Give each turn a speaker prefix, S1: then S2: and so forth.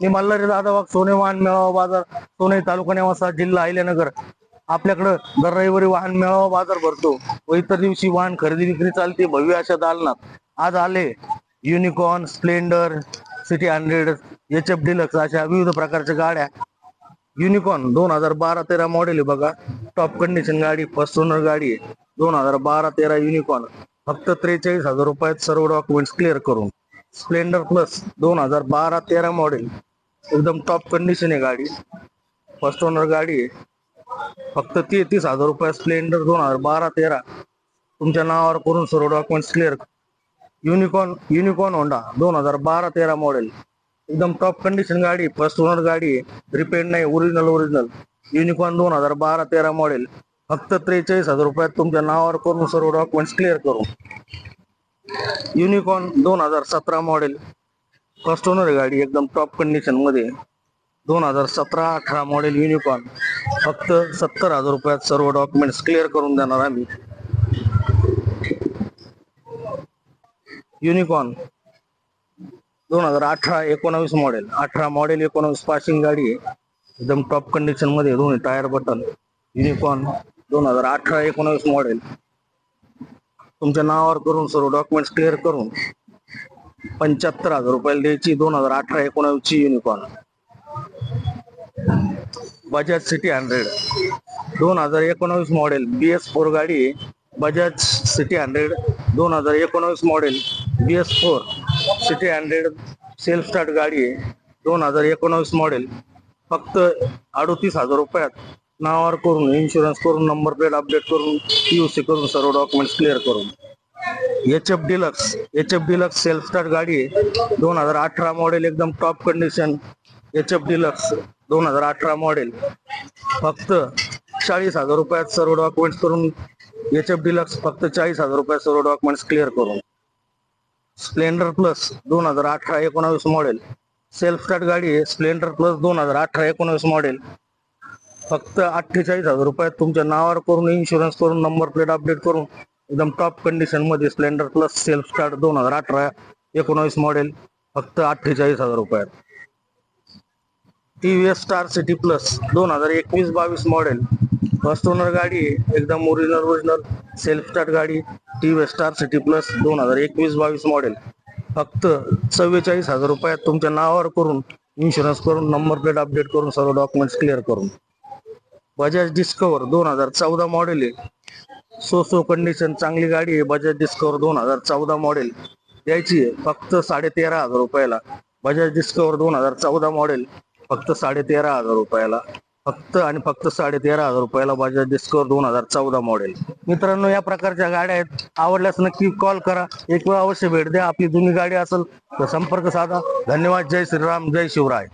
S1: मी मल्हारी दादा वाघ, सोने वाहन मेळावा बाजार, सोने, तालुका नेवासा, जिल्हा अहिल्यानगर. आपल्याकडं दर रविवारी वाहन मेळावा बाजार भरतो व इतर दिवशी वाहन खरेदी विक्री चालते भव्य अशा दालनात. आज आले unicorn, Splendor, city 100, HF deluxe अशा विविध प्रकारच्या गाड्या. युनिकॉर्न 2012-13 मॉडेल आहे बघा. टॉप कंडिशन गाडी, फर्स्ट ओनर गाडी आहे. 2012-13 युनिकॉर्न फक्त 43,000 रुपयात सर्व डॉक्युमेंट्स क्लिअर करून. स्प्लेंडर प्लस 2012-13 मॉडेल, एकदम टॉप कंडिशन आहे गाडी, फर्स्ट ओनर गाडी आहे. फक्त 33,000 रुपये. स्प्लेंडर 2012-13 तुमच्या नावावर करून सर्व documents clear. Unicorn Honda 2012-13 model, एकदम टॉप कंडिशन गाडी, फर्स्ट ओनर गाडी आहे, रिपेअर नाही, ओरिजिनल. युनिकॉर्न 2012-13 मॉडेल फक्त 43,000 रुपयात तुमच्या नावावर करून सर्व डॉक्युमेंट्स क्लिअर करून. युनिकॉर्न 2017 मॉडेल, फर्स्ट ओनर गाडी, एकदम टॉप कंडिशन मध्ये. 2017-18 मॉडेल युनिकॉर्न फक्त 70,000 रुपयात सर्व डॉक्युमेंट्स क्लिअर करून देणार आम्ही. युनिकॉर्न 2018-19 मॉडेल, 18 मॉडेल 19 पासिंग गाडी आहे, एकदम टॉप कंडिशन मध्ये, दोन्ही टायर बटन. युनिकॉर्न 2018-19 मॉडेल तुमच्या नावावर करून सर्व डॉक्युमेंट्स क्लिअर करून 75,000 रुपयाला द्यायची. 2018-19 ची unicorn. Bajaj city 100 2019 model, BS4 गाडी आहे. Bajaj city 100 2019 model, BS4 city 100 self start गाडी आहे. 2019 मॉडेल फक्त 38,000 रुपयात नावावर करून, इन्शुरन्स करून, नंबर प्लेट अपडेट करून, PUC करून सर्व डॉक्युमेंट्स क्लिअर करून. HF डिलक्स सेल्फ स्टार्ट गाडी आहे. 2018 मॉडेल, एकदम top condition. HF deluxe 2018 model फक्त 40,000 रुपयात सर्व डॉक्युमेंट्स करून. HF डिलक्स फक्त 40,000 रुपयात सर्व डॉक्युमेंट्स क्लिअर करून. Splendor plus 2018-19 model, self start गाडी आहे. स्प्लेंडर प्लस 2018-19 मॉडेल फक्त 48,000 रुपयात तुमच्या नावावर करून, इन्शुरन्स करून, नंबर प्लेट अपडेट करून, एकदम टॉप कंडिशन मध्ये. Splendor plus self start 2018-19 model फक्त 48,000 रुपयात. TVS star city plus 2021-22 model, first owner गाडी आहे, एकदम ओरिजिनल सेल्फ स्टार्ट गाडी. TVS star city plus 2021-22 model फक्त 44,000 रुपयात तुमच्या नावावर करून, इन्शुरन्स करून, नंबर प्लेट अपडेट करून, सर्व डॉक्युमेंट्स क्लिअर करून. बजाज डिस्कवर 2014 मॉडेल आहे, सो कंडिशन, चांगली गाडी आहे. बजाज डिस्कवर 2014 मॉडेल द्यायची आहे फक्त 13,500 रुपयाला. बजाज डिस्कवर 2014 मॉडेल फक्त 13,500 रुपयाला. फक्त 13,500 रुपयाला बजाज डिस्कवर 2014 मॉडेल. मित्रांनो, या प्रकारच्या गाड्या आहेत. आवडल्यास नक्की कॉल करा, एक वेळ अवश्य भेट द्या. आपली जुनी गाडी असेल तर संपर्क साधा. धन्यवाद. जय श्रीराम, जय शिवराय.